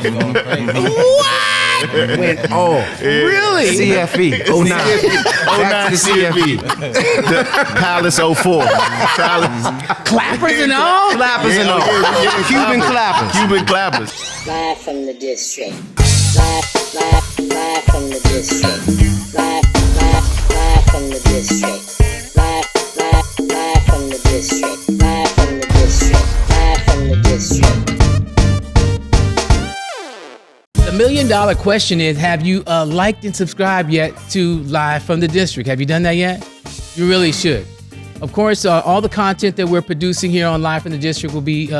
What? Went off. Really? CFE. 09. Back to the CFE. The Palace 04. Clappers and all? Clappers and all. Cuban clappers. Cuban clappers. Live from the district. Live from the district. Live from the district. Live from the district. Live from the district. Live from the district. The $1 million question is, have you liked and subscribed yet to Live from the District? Have you done that yet? You really should. Of course, all the content that we're producing here on Live from the District will be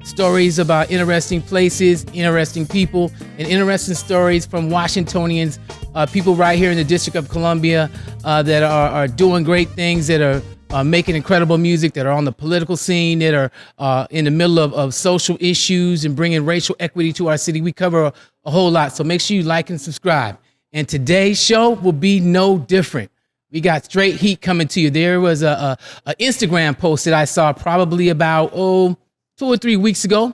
stories about interesting places, interesting people, and interesting stories from Washingtonians, people right here in the District of Columbia that are doing great things, that are making incredible music, that are on the political scene, that are in the middle of social issues and bringing racial equity to our city. We cover a whole lot, so make sure you like and subscribe. And today's show will be no different. We got straight heat coming to you. There was a Instagram post that I saw probably about 2 or 3 weeks ago,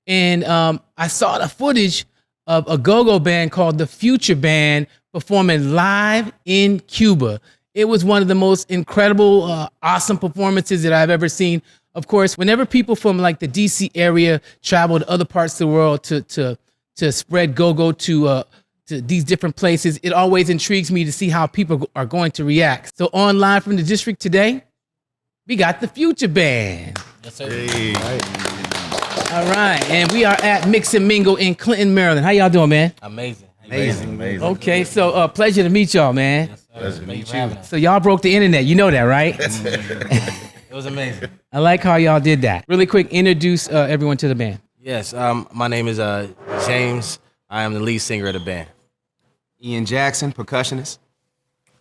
and I saw the footage of a Gogo band called the FutureBand performing live in Cuba. It was one of the most incredible, awesome performances that I've ever seen. Of course, whenever people from like the DC area travel to other parts of the world to spread Gogo to these different places, it always intrigues me to see how people are going to react. So on Live from the District today, we got the FutureBand. Yes, sir. Hey. All right, and we are at Mix and Mingle in Clinton, Maryland. How y'all doing, man? Amazing. Amazing. Okay, so pleasure to meet y'all, man. Yes, sir. Pleasure to Thank you meet for you. having us. So y'all broke the internet, you know that, right? It was amazing. I like how y'all did that. Really quick, introduce everyone to the band. Yes, my name is James. I am the lead singer of the band. Ian Jackson, percussionist.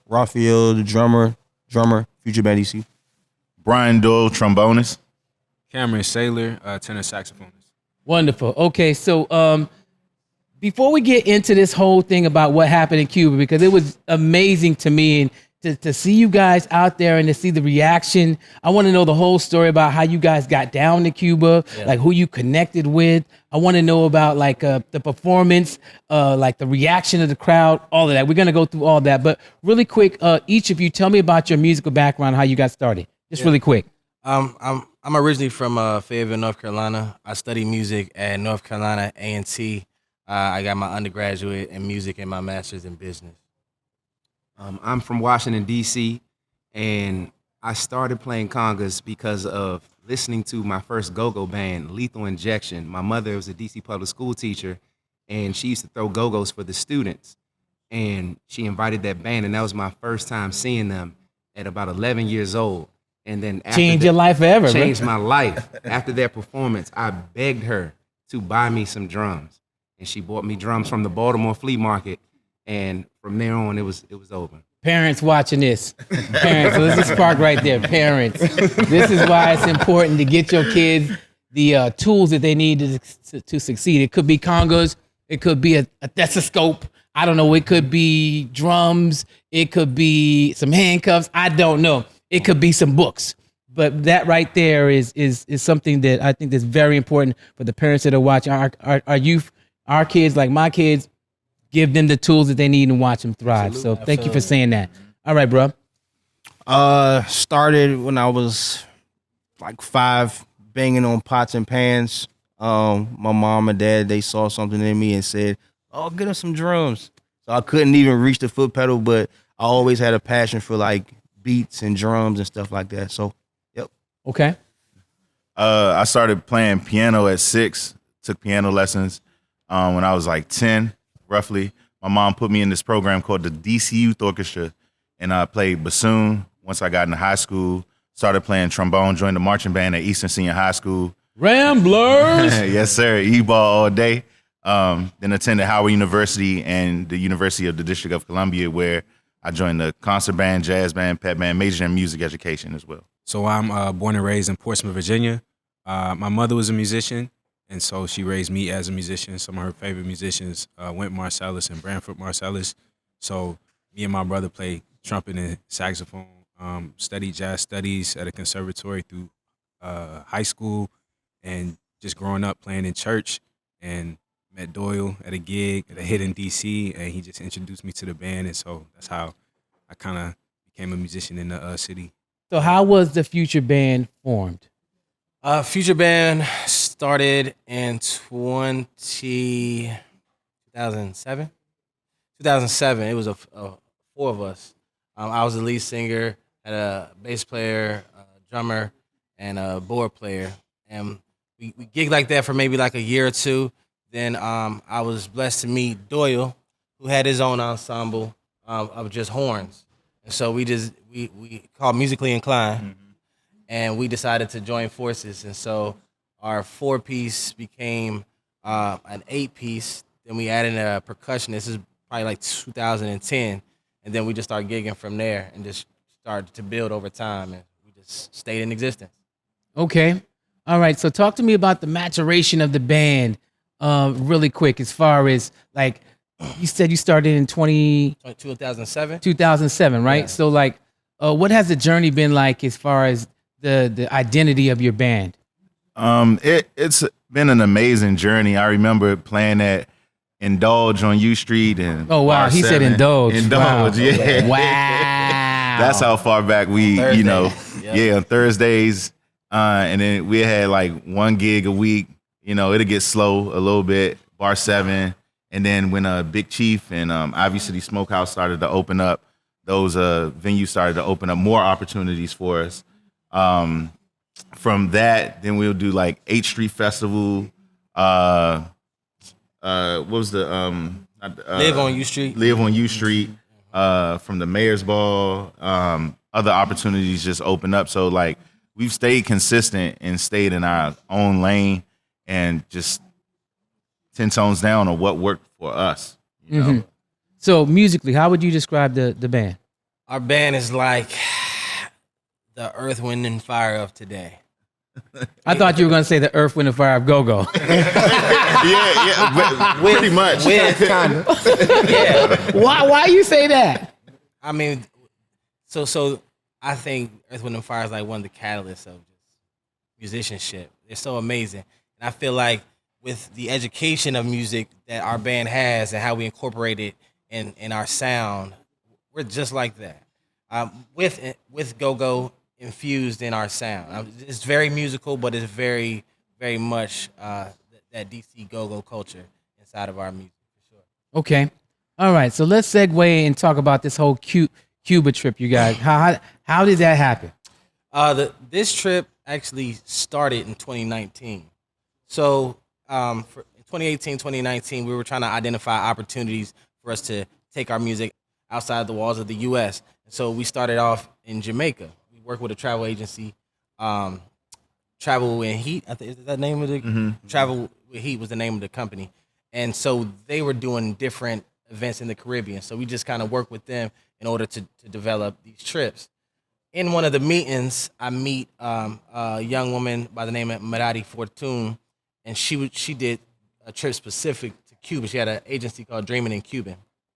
Raphael, the drummer, FutureBandDC. Brian Doyle, trombonist. Cameron Saylor, tenor saxophonist. Wonderful. Okay, so before we get into this whole thing about what happened in Cuba, because it was amazing to me, and to see you guys out there and to see the reaction, I want to know the whole story about how you guys got down to Cuba, like who you connected with. I want to know about like the performance, like the reaction of the crowd, all of that. We're gonna go through all that, but really quick, each of you, tell me about your musical background, how you got started. Just really quick. I'm originally from Fayetteville, North Carolina. I studied music at North Carolina A&T. I got my undergraduate in music and my master's in business. I'm from Washington, D.C., and I started playing congas because of listening to my first Gogo band, Lethal Injection. My mother was a D.C. public school teacher, and she used to throw Go-Go's for the students. And she invited that band, and that was my first time seeing them at about 11 years old. And then after Changed your life forever, bro. changed my life. After their performance, I begged her to buy me some drums, and she bought me drums from the Baltimore flea market. And from there on, it was over. Parents watching this. Parents, so let's just park right there. Parents, this is why it's important to get your kids the tools that they need to succeed. It could be congas. It could be a stethoscope. I don't know. It could be drums. It could be some handcuffs. I don't know. It could be some books. But that right there is something that I think that's very important for the parents that are watching. Our youth, our kids, like my kids, give them the tools that they need and watch them thrive. So thank you for saying that. All right, bro. Started when I was like 5, banging on pots and pans. My mom and dad, they saw something in me and said, "Oh, get us some drums." So I couldn't even reach the foot pedal, but I always had a passion for like beats and drums and stuff like that. So, yep. Okay. I started playing piano at 6, took piano lessons when I was like 10, roughly. My mom put me in this program called the DC Youth Orchestra, and I played bassoon. Once I got into high school, started playing trombone, joined the marching band at Eastern Senior High School. Ramblers. Yes, sir. E-ball all day. Then attended Howard University and the University of the District of Columbia, where I joined the concert band, jazz band, pep band, majored in music education as well. So I'm born and raised in Portsmouth, Virginia. My mother was a musician, and so she raised me as a musician. Some of her favorite musicians, Wynton Marsalis and Branford Marsalis. So me and my brother played trumpet and saxophone, studied jazz studies at a conservatory through high school, and just growing up playing in church. And met Doyle at a gig at a hit in DC, and he just introduced me to the band, and so that's how I kind of became a musician in the city. So how was the Future Band formed? Future Band started in 2007. 2007. It was four of us. I was the lead singer, had a bass player, a drummer, and a board player. And we gigged like that for maybe like a year or two. Then I was blessed to meet Doyle, who had his own ensemble of just horns. And so we called Musically Inclined, and we decided to join forces. And so our 4-piece became an 8-piece. Then we added a percussionist. This is probably like 2010. And then we just started gigging from there and just started to build over time. And we just stayed in existence. Okay. All right. So talk to me about the maturation of the band really quick, as far as like you said you started in 2007. 2007, right? Yeah. So like what has the journey been like as far as the identity of your band? It's been an amazing journey. I remember playing at Indulge on U Street and Oh wow, he said Indulge. Indulge, Wow. yeah. Wow. That's how far back we, Thursdays. yeah, on Thursdays. And then we had like one gig a week. It'll get slow a little bit, Bar 7. And then when Big Chief and obviously Smokehouse started to open up, those venues started to open up more opportunities for us. From that, then we'll do like 8th Street Festival. What was the Live on U Street. Live on U Street. From the Mayor's Ball, other opportunities just open up. So like we've stayed consistent and stayed in our own lane and just 10 tones down on what worked for us. You know? So musically, how would you describe the band? Our band is like the Earth, Wind, and Fire of today. I thought you were going to say the Earth, Wind, and Fire of Gogo. yeah, pretty much. Yeah. Why you say that? I mean, so I think Earth, Wind, and Fire is like one of the catalysts of just musicianship. They're so amazing. And I feel like with the education of music that our band has and how we incorporate it in our sound, we're just like that. With Gogo infused in our sound. It's very musical, but it's very, very much that DC Gogo culture inside of our music, for sure. Okay. All right. So let's segue and talk about this whole Cuba trip, you guys. How did that happen? This trip actually started in 2019. So for 2018, 2019, we were trying to identify opportunities for us to take our music outside the walls of the U.S. And so we started off in Jamaica. We worked with a travel agency, Travel and Heat. I think is that the name of the Travel with Heat was the name of the company. And so they were doing different events in the Caribbean. So we just kind of worked with them in order to develop these trips. In one of the meetings, I meet a young woman by the name of Merari Fortune, and she did a trip specific to Cuba. She had an agency called Dreaming in Cuban.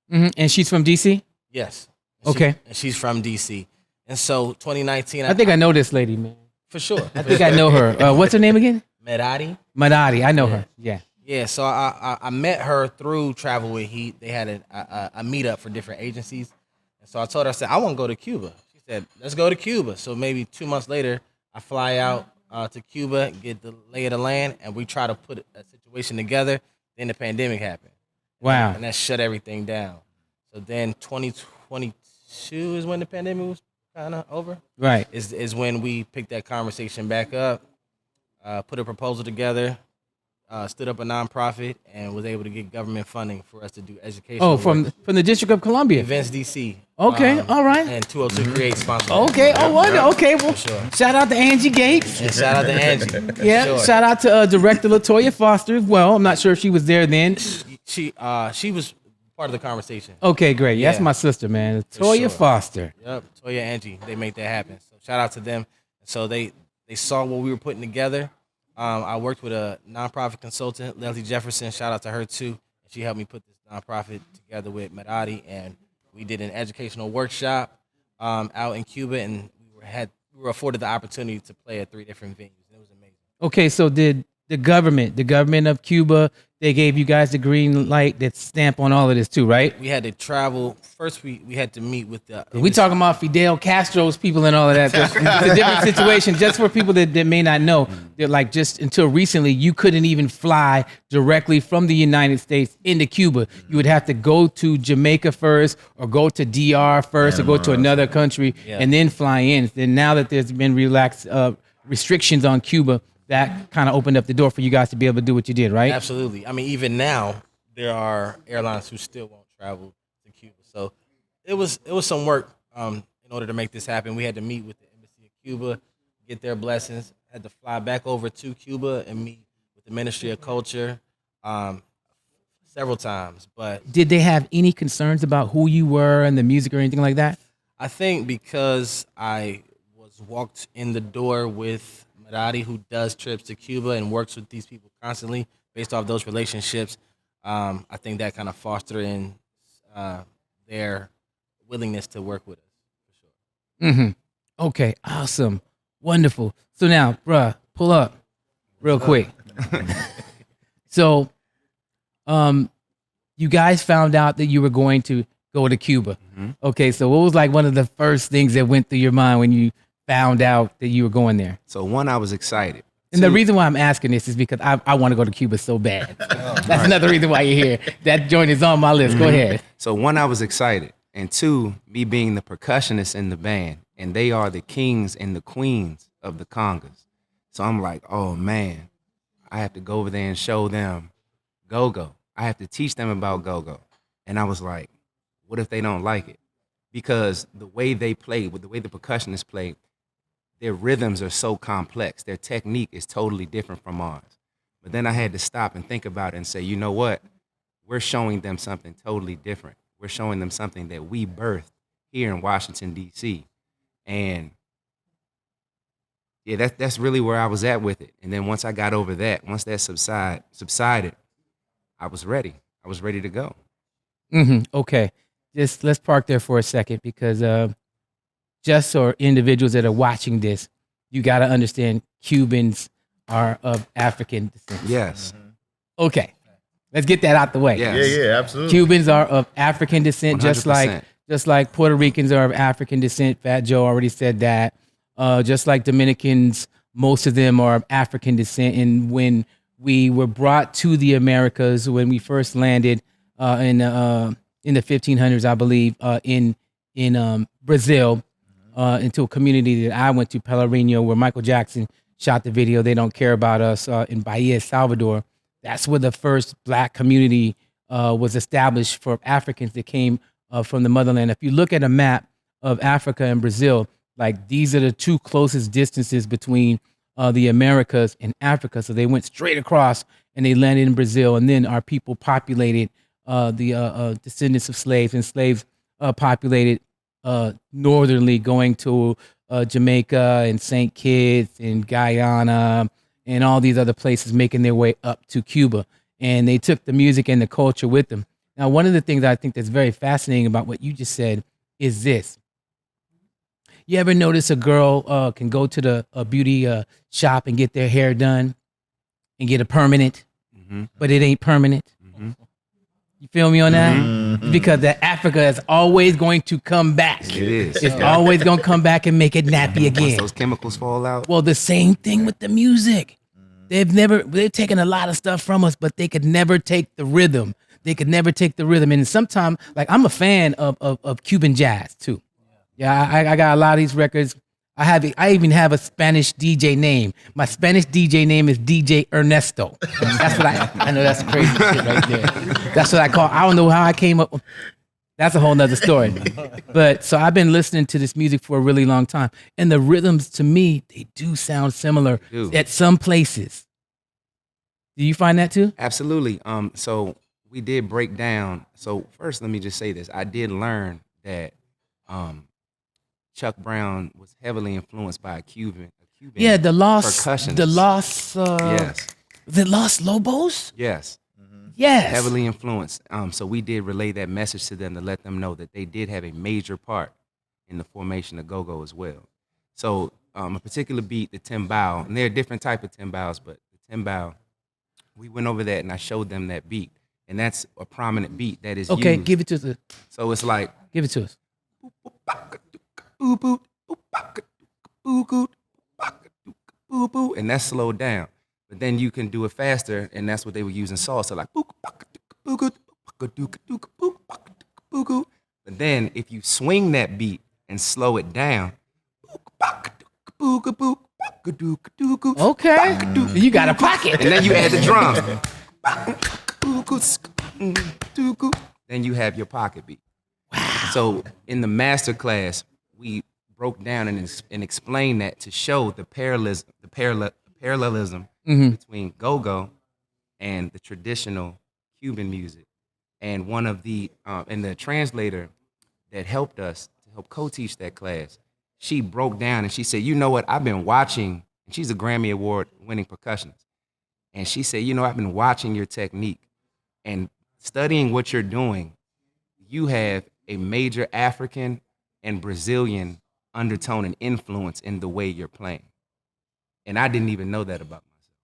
And she's from DC? Yes. Okay. And she's from DC. And so 2019, I think I know this lady, man. for sure. I think I know her. What's her name again? Merari. Madadi. I know her. Yeah. Yeah, so I met her through Travel with Heat. They had a meetup for different agencies. And so I told her, I said, I want to go to Cuba. She said, let's go to Cuba. So maybe 2 months later, I fly out to Cuba, get the lay of the land, and we try to put a situation together. Then the pandemic happened. Wow. And that shut everything down. So then 2022 is when the pandemic was kind of over. Right. Is when we picked that conversation back up, put a proposal together, stood up a nonprofit, and was able to get government funding for us to do education. Oh, from the District of Columbia. Events DC. Okay, all right. And 202 Create sponsored. Okay, oh, wonder. Okay, well, For sure. shout out to Angie Gates. And shout out to Angie. Yeah, Sure. shout out to Director Latoya Foster. Well, I'm not sure if she was there then. She was part of the conversation. Okay, great. Yeah. That's Yeah. my sister, man. Latoya sure. Foster. Yep, Toya Angie, they make that happen. So shout out to them. So they saw what we were putting together. I worked with a nonprofit consultant, Leslie Jefferson. Shout out to her too. She helped me put this nonprofit together with Merari, and we did an educational workshop out in Cuba, and we were afforded the opportunity to play at 3 different venues. It was amazing. Okay, so did the government of Cuba, they gave you guys the green light, that stamp on all of this too, right? We had to travel. First, we had to meet with the. We talking about Fidel Castro's people and all of that. So it's a different situation. Just for people that may not know, they're like, just until recently, you couldn't even fly directly from the United States into Cuba. You would have to go to Jamaica first, or go to DR first, or go to another country, and then fly in. Then now that there's been relaxed restrictions on Cuba, that kind of opened up the door for you guys to be able to do what you did, right? Absolutely. I mean, even now there are airlines who still won't travel to Cuba. So it was some work in order to make this happen. We had to meet with the embassy of Cuba, get their blessings. Had to fly back over to Cuba and meet with the Ministry of Culture several times. But Did they have any concerns about who you were and the music or anything like that? I think because I was walked in the door with Maradi, who does trips to Cuba and works with these people constantly based off those relationships, I think that kind of fostered in their willingness to work with us, for sure. Okay, awesome. Wonderful. So now, bruh, pull up real quick. So, you guys found out that you were going to go to Cuba. Okay, so what was like one of the first things that went through your mind when you found out that you were going there? So one, I was excited. And the reason why I'm asking this is because I want to go to Cuba so bad. That's another reason why you're here. That joint is on my list. Go ahead. So one, I was excited. And two, me being the percussionist in the band, and they are the kings and the queens of the congas. So I'm like, oh man, I have to go over there and show them Gogo. I have to teach them about Gogo. And I was like, what if they don't like it? Because the way they play, with the way the percussionists play, their rhythms are so complex. Their technique is totally different from ours. But then I had to stop and think about it and say, you know what? We're showing them something totally different. We're showing them something that we birthed here in Washington, D.C. And yeah, that's really where I was at with it. And then once I got over that, once that subsided, I was ready. I was ready to go. Okay. Just let's park there for a second, because just for individuals that are watching this, you got to understand Cubans are of African descent. Yes. Okay. Let's get that out the way. Yes. Yeah, absolutely. Cubans are of African descent, just 100%. like Puerto Ricans are of African descent. Fat Joe already said that. Just like Dominicans, most of them are of African descent. And when we were brought to the Americas, when we first landed in the 1500s, I believe, in Brazil, into a community that I went to, Pelourinho, where Michael Jackson shot the video, They Don't Care About Us, in Bahia, Salvador. That's where the first black community was established for Africans that came from the motherland. If you look at a map of Africa and Brazil, like, these are the two closest distances between the Americas and Africa. So they went straight across and they landed in Brazil. And then our people populated the descendants of slaves, and slaves populated northernly, going to Jamaica and St. Kitts and Guyana and all these other places, making their way up to Cuba. And they took the music and the culture with them. Now, one of the things I think that's very fascinating about what you just said is this. You ever notice a girl can go to a beauty shop and get their hair done and get a permanent, but it ain't permanent? You feel me on that? Because that Africa is always going to come back. It is. It's always going to come back and make it nappy Once again. those chemicals fall out. Well, the same thing with the music. They've taken a lot of stuff from us, but they could never take the rhythm. They could never take the rhythm. And sometimes, like, I'm a fan of Cuban jazz too. Yeah, I got a lot of these records. I even have a Spanish DJ name. My Spanish DJ name is DJ Ernesto. That's what I know. That's crazy shit right there. That's what I call. I don't know how I came up. That's a whole nother story. But so I've been listening to this music for a really long time, and the rhythms, to me, they do sound similar at some places. Do you find that too? Absolutely. So we did break down. So first, let me just say this. I did learn that Chuck Brown was heavily influenced by a Cuban Yeah, the Los, percussionist. the Los, Yes. the Los Lobos. Yes. Yes, Heavily influenced. So we did relay that message to them to let them know that they did have a major part in the formation of Gogo as well. So a particular beat, the timbal, and there are different type of timbals, but the timbal. We went over that and I showed them that beat. And that's a prominent beat that is Okay, used. give it to us. So it's like Give it to us. and that's slowed down. But then you can do it faster, and that's what they were using salsa, like. But then if you swing that beat and slow it down, Okay. You got a pocket. and then you add the drums, then you have your pocket beat. So in the master class, we broke down and explained that to show the parallelism between Gogo and the traditional Cuban music. And one of the and the translator that helped us to help co-teach that class, she broke down and she said, you know what, I've been watching, and she's a Grammy Award winning percussionist. And she said, you know, I've been watching your technique and studying what you're doing. You have a major African and Brazilian undertone and influence in the way you're playing. And I didn't even know that about myself.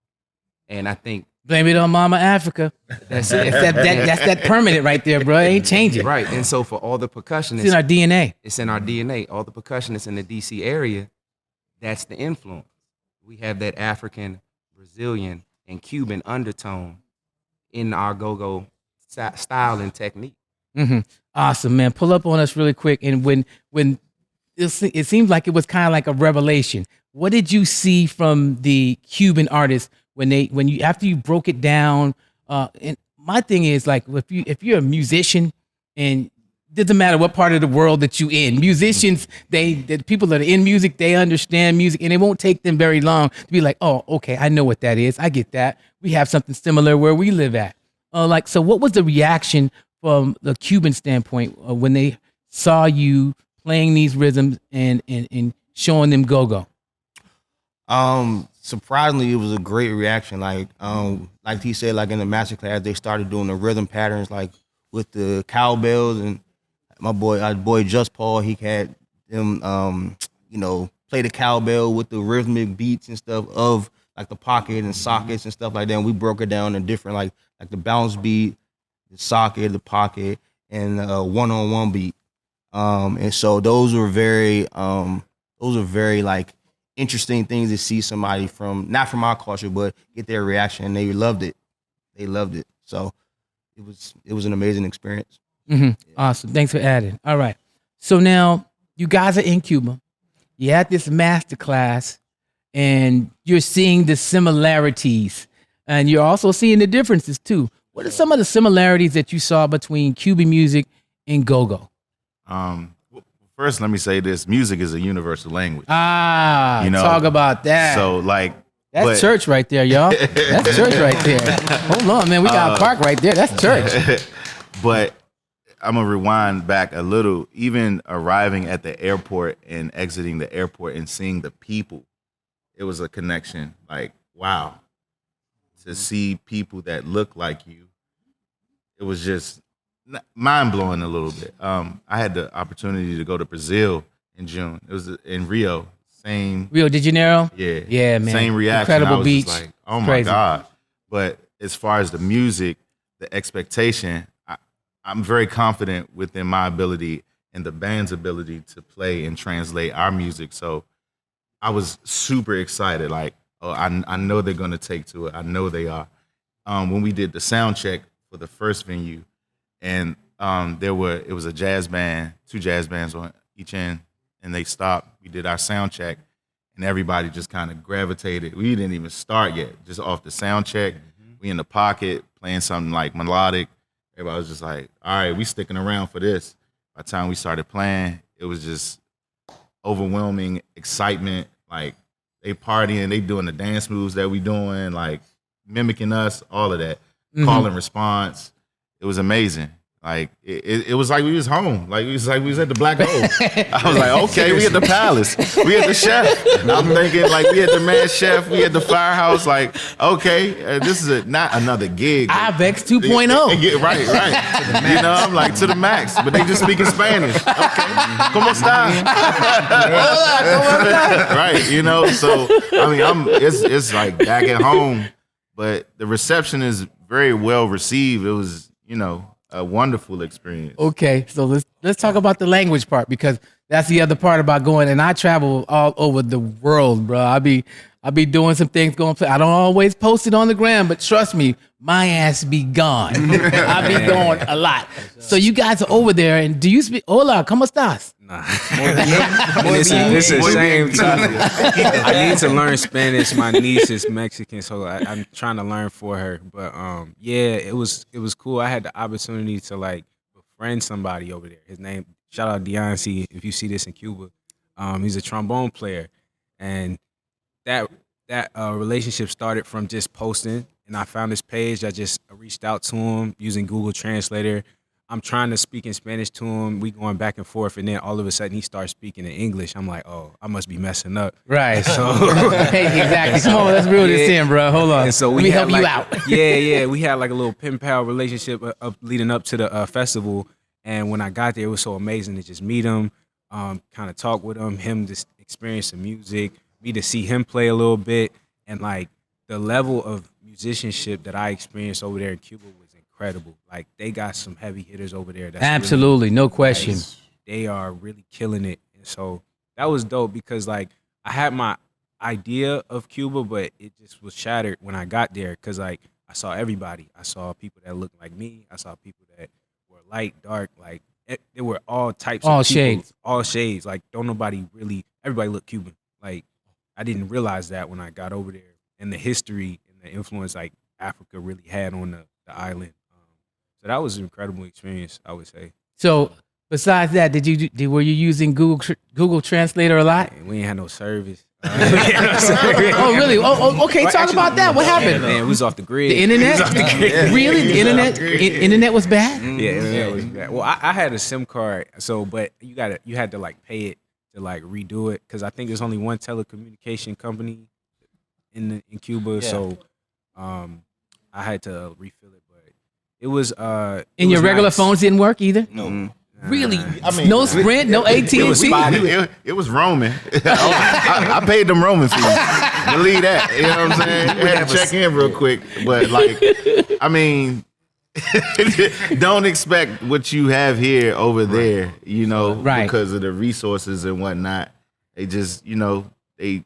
And I think Blame it on Mama Africa. that's it. That's that permanent right there, bro. It ain't changing. Right. And so for all the percussionists, It's in our DNA. it's in our DNA. All the percussionists in the DC area, that's the influence. We have that African, Brazilian, and Cuban undertone in our go-go style and technique. Awesome, man. Pull up on us really quick. And when it seemed like it was kind of like a revelation. What did you see from the Cuban artists when you after you broke it down? And my thing is like if you're a musician, and it doesn't matter what part of the world that you in, musicians, the people that are in music, they understand music, and it won't take them very long to be like, oh, okay, I know what that is. I get that. We have something similar where we live at. So what was the reaction from the Cuban standpoint when they saw you playing these rhythms and showing them go-go? Surprisingly, it was a great reaction. Like he said, like in the master class, they started doing the rhythm patterns, like with the cowbells, and our boy Just Paul, he had them, play the cowbell with the rhythmic beats and stuff of like the pocket and sockets and stuff like that. And we broke it down in different like the bounce beat, the socket, the pocket, and one-on-one beat. And so those were very like interesting things to see somebody not from our culture, but get their reaction, and they loved it. So it was an amazing experience. Awesome. Thanks for adding. All right. So now you guys are in Cuba. You had this master class, and you're seeing the similarities, and you're also seeing the differences too. What are some of the similarities that you saw between Cuban music and go-go? First, let me say this: music is a universal language. Talk about that. So, like, that's church right there, y'all. That's church right there. Hold on, man. We got a park right there. That's church. But I'm gonna rewind back a little. Even arriving at the airport and exiting the airport and seeing the people, it was a connection. Like, wow, to see people that look like you, it was just mind blowing a little bit. I had the opportunity to go to Brazil in June. It was in Rio. Rio de Janeiro. Yeah, man. Same reaction. Incredible I was beach. just like, oh my Crazy. God. But as far as the music, the expectation, I'm very confident within my ability and the band's ability to play and translate our music. So I was super excited. Like, I know they're gonna take to it. I know they are. When we did the sound check for the first venue, and it was a jazz band, 2 jazz bands on each end, and they stopped. We did our sound check, and everybody just kind of gravitated. We didn't even start yet, just off the sound check. We in the pocket playing something like melodic. Everybody was just like, all right, we sticking around for this. By the time we started playing, it was just overwhelming excitement. Like, they partying, they doing the dance moves that we doing, like mimicking us, all of that. Call and response. It was amazing. Like, it was like we was home. Like, it was like we was at the Black Hole. I was like, okay, we at the Palace. We at the chef. I'm thinking, like, we at the Mad Chef. We at the Firehouse. Like, okay, this is not another gig. Ibex 2.0. Yeah, right. You know, I'm like, to the max. But they just speaking Spanish. Okay, ¿cómo está? Right, you know, so, I mean, it's like back at home. but the reception is very well received. It was, a wonderful experience. Okay, so let's talk about the language part, because that's the other part about going. And I travel all over the world, bro. I be doing some things going. I don't always post it on the gram, but trust me, my ass be gone. I be going a lot. So you guys are over there, and do you speak? Hola, ¿cómo estás? Nah. It's a shame too. I need to learn Spanish. My niece is Mexican, so I'm trying to learn for her. But yeah, it was cool. I had the opportunity to like befriend somebody over there. His name, shout out Deonce, if you see this in Cuba. He's a trombone player, and that relationship started from just posting. And I found this page. I just reached out to him using Google Translator. I'm trying to speak in Spanish to him. We going back and forth, and then all of a sudden he starts speaking in English. I'm like, oh, I must be messing up. Right. So hey, exactly. Come on, let's reel this in, bro. Hold on. And so Let me help you out. Yeah. We had like a little pen pal relationship leading up to the festival. And when I got there, it was so amazing to just meet him, kind of talk with him just experience the music, me to see him play a little bit, and like the level of musicianship that I experienced over there in Cuba was incredible. Like they got some heavy hitters over there. That's Absolutely, really, no question. They are really killing it. And so that was dope because like I had my idea of Cuba, but it just was shattered when I got there because like I saw everybody. I saw people that looked like me. I saw people that were light, dark, like they were all types all of people. shades. All shades. Like everybody looked Cuban. Like I didn't realize that when I got over there, and the history and the influence like Africa really had on the island. So that was an incredible experience, I would say. So besides that, were you using Google Translator a lot? Man, we ain't had no service. Oh, really? Oh, okay. Well, Talk actually, about that. What happened? Man, we was off the grid. The internet? Really? The internet was bad? Yeah, internet was bad. Well, I had a SIM card, but you had to like pay it to like redo it because I think there's only one telecommunication company in Cuba, so I had to refill it. But it was and your regular nice. phones didn't work either? No. Really? I mean, no Sprint, no AT&T? It was spotty. It was roaming. I paid them roaming fees. Believe that. You know what I'm saying? We had to check in real quick. But like, I mean, don't expect what you have here over there, because of the resources and whatnot. They just, they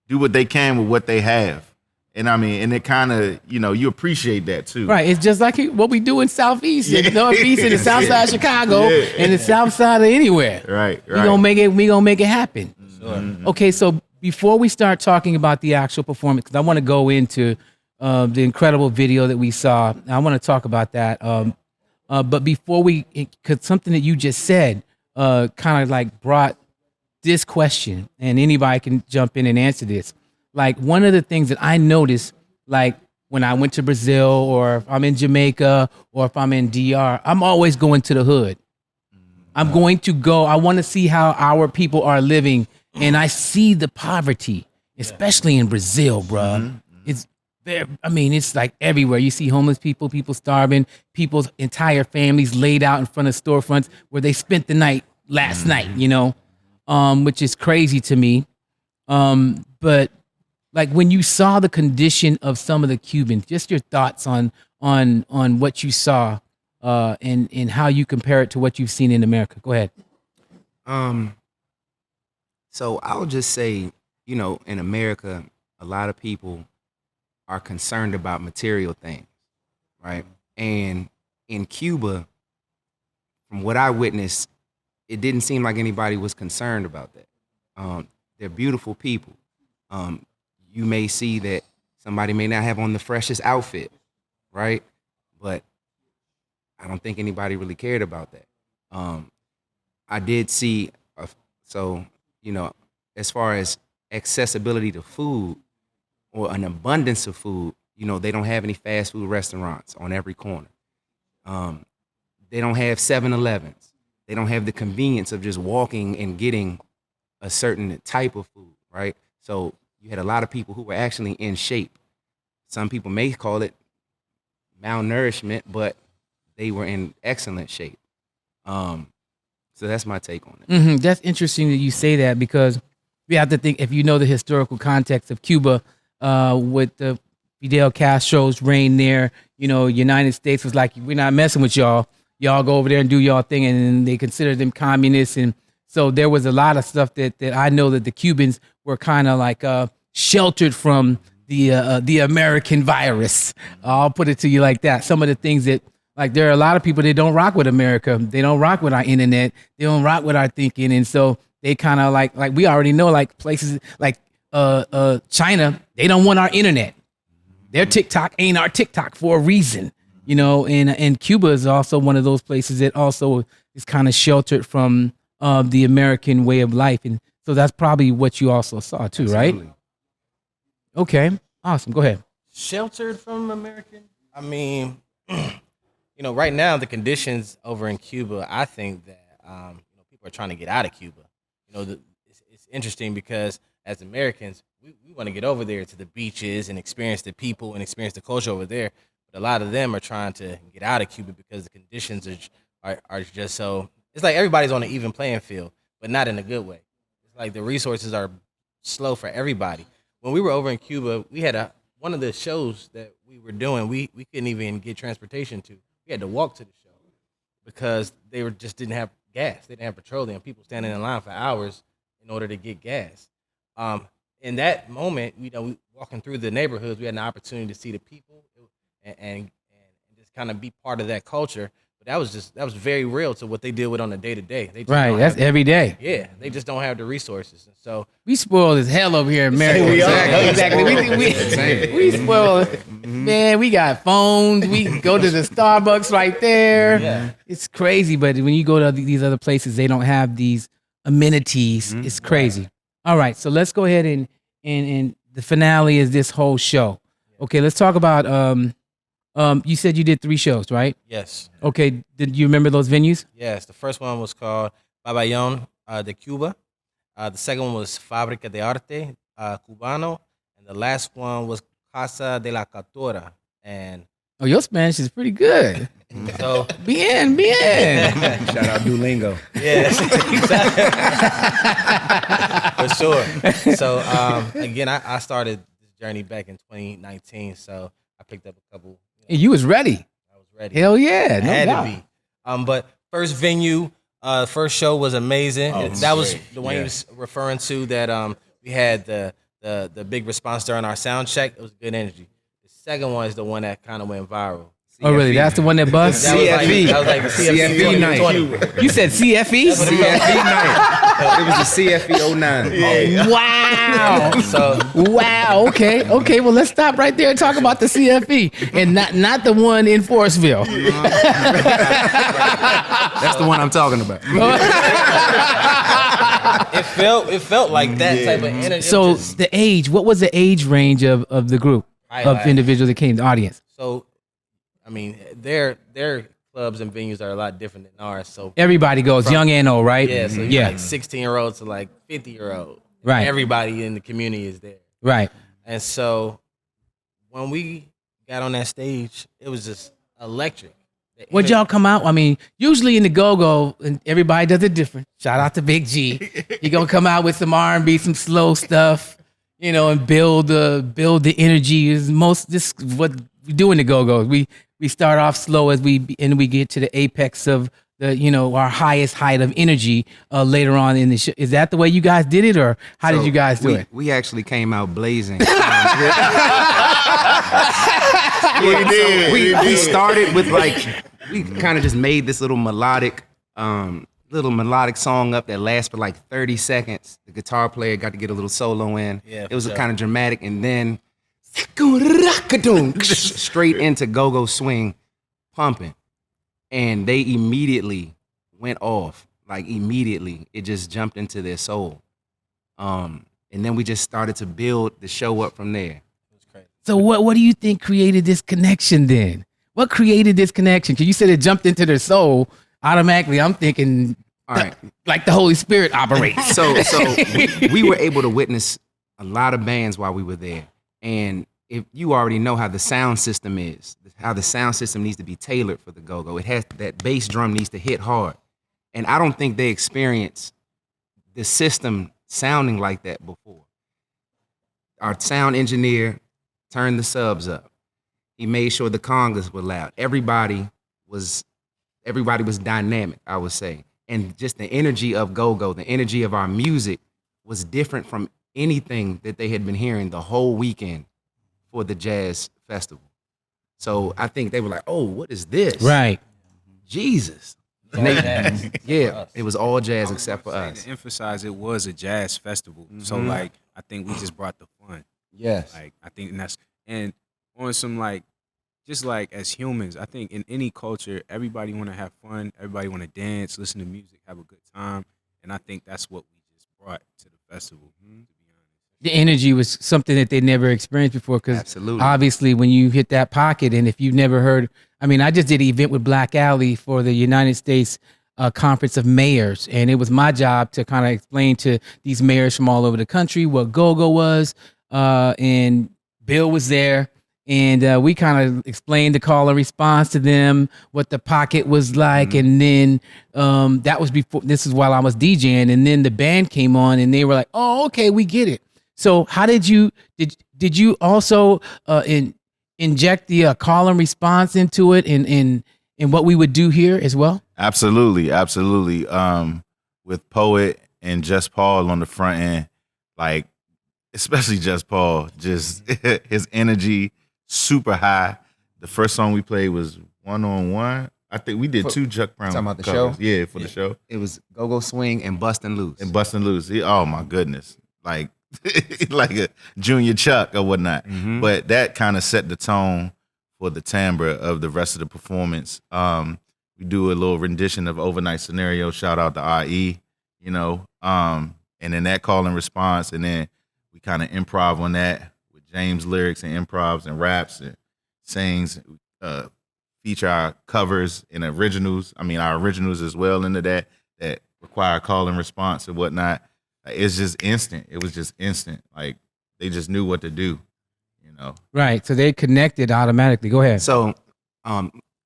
do what they can with what they have. And I mean, and it kind of, you appreciate that too. Right. It's just like what we do in Southeast, Northeast, and the South Side of Chicago, and the South Side of anywhere. Right. We gonna make it happen. Sure. Okay, so before we start talking about the actual performance, because I want to go into the incredible video that we saw. I want to talk about that. But before because something that you just said kind of like brought this question, and anybody can jump in and answer this. Like one of the things that I noticed, like when I went to Brazil, or if I'm in Jamaica, or if I'm in DR, I'm always going to the hood. I'm going to go. I want to see how our people are living, and I see the poverty, especially in Brazil, bro. It's there. I mean, it's like everywhere. You see homeless people, people starving, people's entire families laid out in front of storefronts where they spent the night last night. Which is crazy to me. But like when you saw the condition of some of the Cubans, just your thoughts on what you saw, and how you compare it to what you've seen in America. Go ahead. So I'll just say, in America, a lot of people are concerned about material things, right? And in Cuba, from what I witnessed, it didn't seem like anybody was concerned about that. They're beautiful people. You may see that somebody may not have on the freshest outfit, right? But I don't think anybody really cared about that. I did see, as far as accessibility to food or an abundance of food, they don't have any fast food restaurants on every corner. They don't have 7-Elevens. They don't have the convenience of just walking and getting a certain type of food, right? So you had a lot of people who were actually in shape. Some people may call it malnourishment, but they were in excellent shape. So that's my take on it. That's interesting that you say that, because we have to think, if you know the historical context of Cuba, with the Fidel Castro's reign there. You know, United States was like, we're not messing with y'all. Y'all go over there and do y'all thing, and then they considered them communists. And so there was a lot of stuff that I know that the Cubans were kind of like sheltered from the American virus. I'll put it to you like that. Some of the things that, like, there are a lot of people that don't rock with America. They don't rock with our internet. They don't rock with our thinking. And so they kind of like we already know, like places like China, they don't want our internet. Their TikTok ain't our TikTok for a reason, you know. And Cuba is also one of those places that also is kind of sheltered from the American way of life. And so that's probably what you also saw too, right? Okay, awesome. Go ahead. Sheltered from American? I mean, you know, right now the conditions over in Cuba, I think that you know, people are trying to get out of Cuba. You know, it's interesting because as Americans, we want to get over there to the beaches and experience the people and experience the culture over there. But a lot of them are trying to get out of Cuba because the conditions are just so. It's like everybody's on an even playing field, but not in a good way. It's like the resources are slow for everybody. When we were over in Cuba, we had one of the shows that we were doing, we couldn't even get transportation to. We had to walk to the show because they just didn't have gas. They didn't have petroleum. People standing in line for hours in order to get gas. In that moment, you know, we walking through the neighborhoods, we had an opportunity to see the people and just kind of be part of that culture. But that was very real to what they deal with on a day to day. Right, that's every day. Yeah, they just don't have the resources. And so we spoiled as hell over here in America. We are. Exactly. We spoiled. Man, we got phones. We go to the Starbucks right there. Yeah. It's crazy. But when you go to these other places, they don't have these amenities. It's crazy. All right, so let's go ahead and the finale is this whole show. Okay, let's talk about you said you did 3 shows, right? yes. Okay, did you remember those venues? Yes, the first one was called Pabellón de Cuba. The second one was Fábrica de Arte Cubano. And the last one was Casa de la Cultura. And Oh, your Spanish is pretty good. so, Bien. Shout out Duolingo. yes, for sure. So, again, I started this journey back in 2019. So I picked up a couple. And you was ready. I was ready. Hell yeah. I No had doubt. to be. But first venue, first show was amazing. That was the one you was referring to. That we had the big response during our sound check. It was good energy. The second one is the one that kind of went viral. Oh, really? That's the one that bust? That was CFE. like the CFE CFE 2020. You said CFE? CFE night. It was the CFE 09. Wow. So Wow. Okay. Well, let's stop right there and talk about the CFE and not the one in Forestville. That's the one I'm talking about. it felt like that type of energy. So the age, what was the age range of the group of individuals that came, the audience? So, I mean, their clubs and venues are a lot different than ours. So Everybody goes, young and old, right? yeah, so you like 16-year-olds to like 50-year-old. Right. Everybody in the community is there. Right. And so when we got on that stage, it was just electric. Would y'all come out? I mean, usually in the Gogo, and everybody does it different. Shout out to Big G. You're gonna come out with some R&B, some slow stuff, you know, and build the energy. Is this what we do in the Go-Go. We start off slow as we get to the apex of the, you know, our highest height of energy later on in the show. Is that the way you guys did it, or how did you guys do it? We actually came out blazing. We started with we kind of just made this little melodic song up that lasts for like 30 seconds. The guitar player got to get a little solo in. Yeah, it was for kind of dramatic, and then straight into go-go swing, pumping, and they immediately went off. Like immediately, it just jumped into their soul. And then we just started to build the show up from there. So what do you think created this connection then? What created this connection? Because you said it jumped into their soul. Automatically, I'm thinking, All right. like the Holy Spirit operates. So we were able to witness a lot of bands while we were there. And if you already know how the sound system is, how the sound system needs to be tailored for the go-go. It has that bass drum needs to hit hard. And I don't think they experienced the system sounding like that before. Our sound engineer, turned the subs up. He made sure the congas were loud. Everybody was dynamic, I would say. And just the energy of Gogo, the energy of our music was different from anything that they had been hearing the whole weekend for the jazz festival. So I think they were like, oh, what is this? Right. Jesus. And yeah, it was all jazz except for us. To emphasize, it was a jazz festival. So like, I think we just brought the fun. Yes. Like, I think and on some like, just like as humans, I think in any culture, everybody want to have fun. Everybody want to dance, listen to music, have a good time. And I think that's what we just brought to the festival. To be honest. The energy was something that they never experienced before. Because Absolutely. obviously, when you hit that pocket, and if you've never heard, I mean, I just did an event with Black Alley for the United States Conference of Mayors, and it was my job to kind of explain to these mayors from all over the country what Gogo was, and Bill was there. And we kind of explained the call and response to them, what the pocket was like. And then that was before, this is while I was DJing. And then the band came on and they were like, oh, okay, we get it. So how did you also inject the call and response into it in what we would do here as well? Absolutely. With Poet and Just Paul on the front end, like, especially Just Paul, just his energy, super high. The first song we played was One on One. I think we did two Chuck Brown Talking about the covers. show? Yeah, for the show. It was Go-Go Swing and Bustin' Loose. And Bustin' Loose. Oh my goodness. Like like a Junior Chuck or whatnot. But that kind of set the tone for the timbre of the rest of the performance. We do a little rendition of Overnight Scenario, shout out to IE, you know. And then that call and response, and then we kind of improv on that. James lyrics and improvs and raps and sings, feature our covers and originals. I mean, our originals as well into that require call and response and whatnot. It's just instant. It was just instant. Like, they just knew what to do, you know? Right. So they connected automatically. Go ahead. So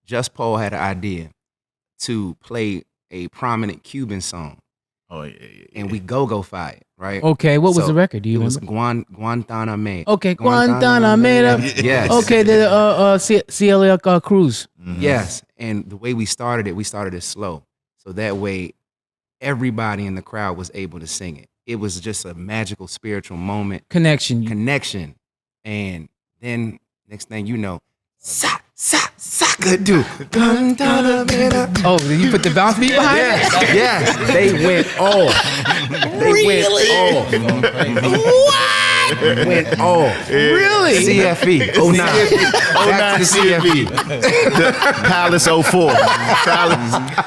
Just Paul had an idea to play a prominent Cuban song. Oh, yeah. And we go-go-fied it, right? Okay. What was So the record? Do you It was remember? Guantanamo. Okay. Guantanamo. Yes. Okay. The CLA Cruise. Yes. And the way we started it slow. So that way, everybody in the crowd was able to sing it. It was just a magical spiritual moment. Connection. And then next thing you know, soccer do. Guantanamo. Oh, did you put the bounce beat behind it? Yes, they went off. Went off. Really? CFE 09. Back to the CFE. The Palace 04.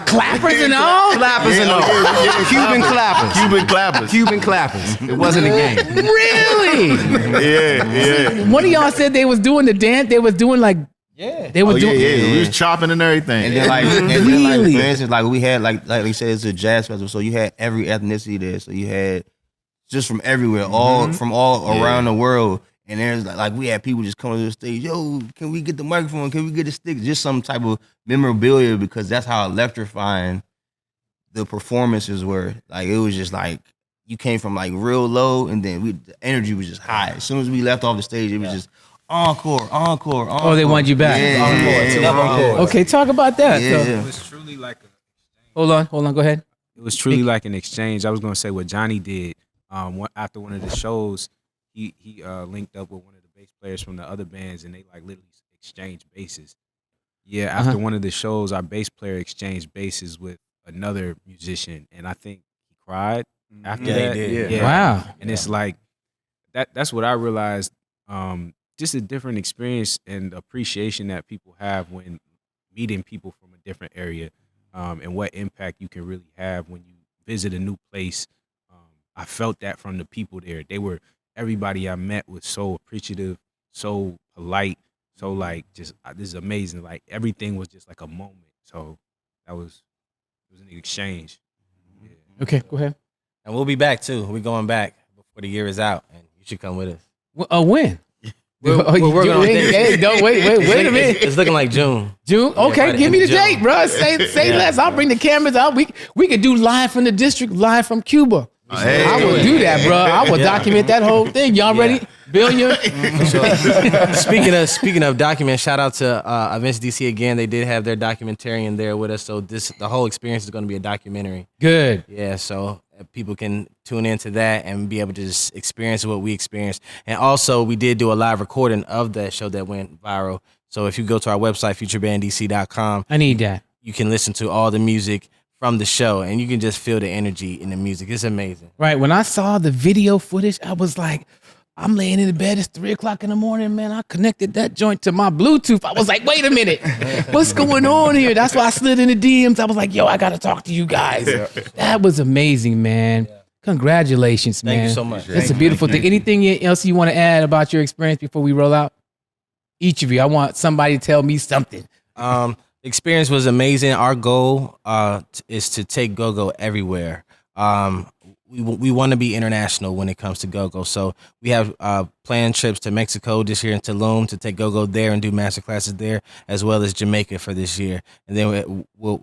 Clappers and all? Clappers and all. Cuban clappers. Cuban clappers. It wasn't a game. Really? Yeah. One of y'all said they was doing the dance. They was doing like, they was doing. We was chopping and everything. And then like, Really? for instance, like we had like you said, it's a jazz festival, so you had every ethnicity there. So you had just from everywhere, from all around the world. And there's like we had people just coming to the stage. Yo, can we get the microphone? Can we get the stick? Just some type of memorabilia, because that's how electrifying the performances were. Like, it was just like you came from like real low, and then the energy was just high. As soon as we left off the stage, it was just encore. Oh, they wanted you back. Encore. Okay, talk about that. Yeah. So, It was truly like hold on. Go ahead. It was truly like an exchange. I was gonna say what Johnny did. After one of the shows, he linked up with one of the bass players from the other bands, and they like literally exchanged basses. Yeah, after one of the shows, our bass player exchanged basses with another musician, and I think he cried after that. they did. Yeah. Wow. And it's like that's what I realized. Just a different experience and appreciation that people have when meeting people from a different area, and what impact you can really have when you visit a new place. I felt that from the people there. Everybody I met was so appreciative, so polite, so like just this is amazing. Like, everything was just like a moment. So it was an exchange. Yeah. Okay, go ahead. And we'll be back too. We're going back before the year is out, and you should come with us. When? We're working on things. Hey, don't wait a minute. It's looking like June. June? Okay, by the give end me of the June. date, bro. Say less. I'll bring the cameras out. We could do live from the district, live from Cuba. Hey. I will do that, bro. I will document that whole thing. Y'all ready? Billion. Speaking of documents, shout out to Events DC again. They did have their documentarian there with us, so the whole experience is going to be a documentary. Good. Yeah, so people can tune into that and be able to just experience what we experienced. And also, we did do a live recording of that show that went viral. So if you go to our website, FutureBandDC.com, I need that. you can listen to all the music from the show, and you can just feel the energy in the music. It's amazing. Right. When I saw the video footage, I was like, I'm laying in the bed. It's 3:00 in the morning, man. I connected that joint to my Bluetooth. I was like, wait a minute. What's going on here? That's why I slid in the DMs. I was like, yo, I got to talk to you guys. That was amazing, man. Congratulations, man. Thank you so much. It's a beautiful thing. Anything else you want to add about your experience before we roll out? Each of you. I want somebody to tell me something. The experience was amazing. Our goal is to take Gogo everywhere. We want to be international when it comes to Gogo. So we have planned trips to Mexico this year and Tulum to take Gogo there and do master classes there, as well as Jamaica for this year. And then we're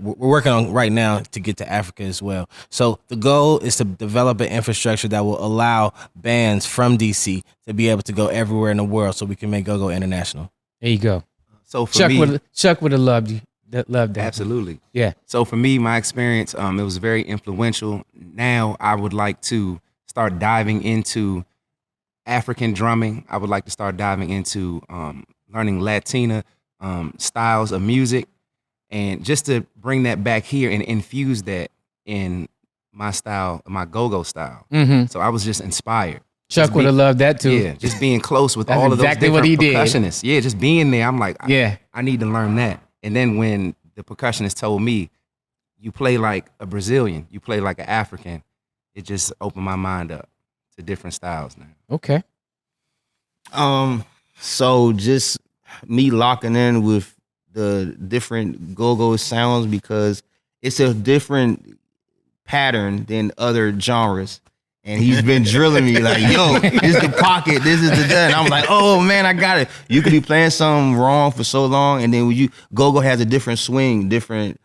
working on right now to get to Africa as well. So the goal is to develop an infrastructure that will allow bands from DC to be able to go everywhere in the world, so we can make Gogo international. There you go. So for Chuck me, would have loved you. Loved that. absolutely. Yeah. So for me, my experience, it was very influential. Now I would like to start diving into African drumming. I would like to start diving into learning Latina styles of music, and just to bring that back here and infuse that in my style, my go-go style. Mm-hmm. So I was just inspired. Chuck would have loved that too. Yeah, just being close with That's all of those exactly different what he did. percussionists. Yeah, just being there, I'm like, Yeah. I need to learn that. And then when the percussionist told me, you play like a Brazilian, you play like an African, it just opened my mind up to different styles now. Okay. So just me locking in with the different go-go sounds, because it's a different pattern than other genres. And he's been drilling me like, yo, this is the pocket, this is the done. I'm like, oh man, I got it. You could be playing something wrong for so long, and then when you go-go has a different swing, different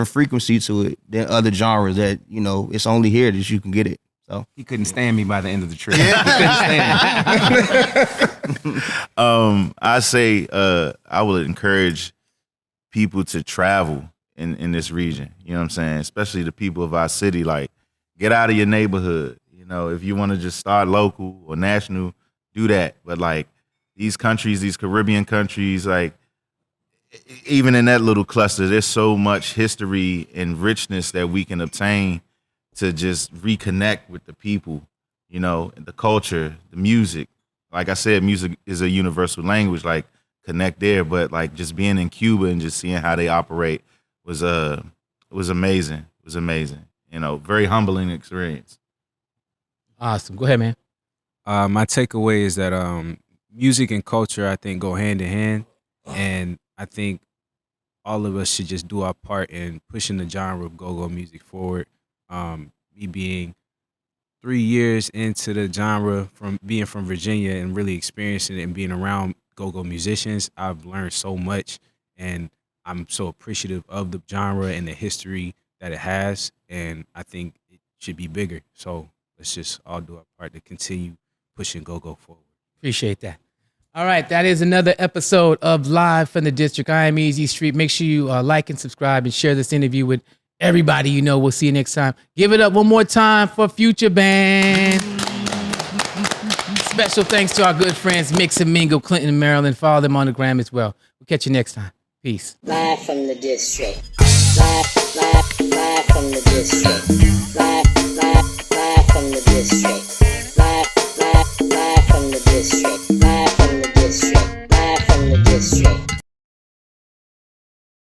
frequency to it than other genres that, you know, it's only here that you can get it. So He couldn't stand me by the end of the trip. He couldn't stand me. I say I would encourage people to travel in this region. You know what I'm saying? Especially the people of our city. Like, get out of your neighborhood. You know, if you want to just start local or national, do that. But like these countries, these Caribbean countries, like even in that little cluster, there's so much history and richness that we can obtain to just reconnect with the people, you know, the culture, the music. Like I said, music is a universal language, like connect there. But like just being in Cuba and just seeing how they operate was amazing. It was amazing. You know, very humbling experience. Awesome. Go ahead, man. My takeaway is that music and culture, I think, go hand in hand. And I think all of us should just do our part in pushing the genre of go-go music forward. Me being 3 years into the genre, from being from Virginia and really experiencing it and being around go-go musicians, I've learned so much, and I'm so appreciative of the genre and the history that it has, and I think it should be bigger. So let's just all do our part to continue pushing go-go forward. Appreciate that. All right, that is another episode of Live from the District. I am Easy Street. Make sure you like and subscribe and share this interview with everybody you know. We'll see you next time. Give it up one more time for Future Band. Special thanks to our good friends Mix and Mingle, Clinton, Maryland. Follow them on the gram as well. We'll catch you next time. Peace. Live from the district. Live from the district. Live from the district. Live from the district.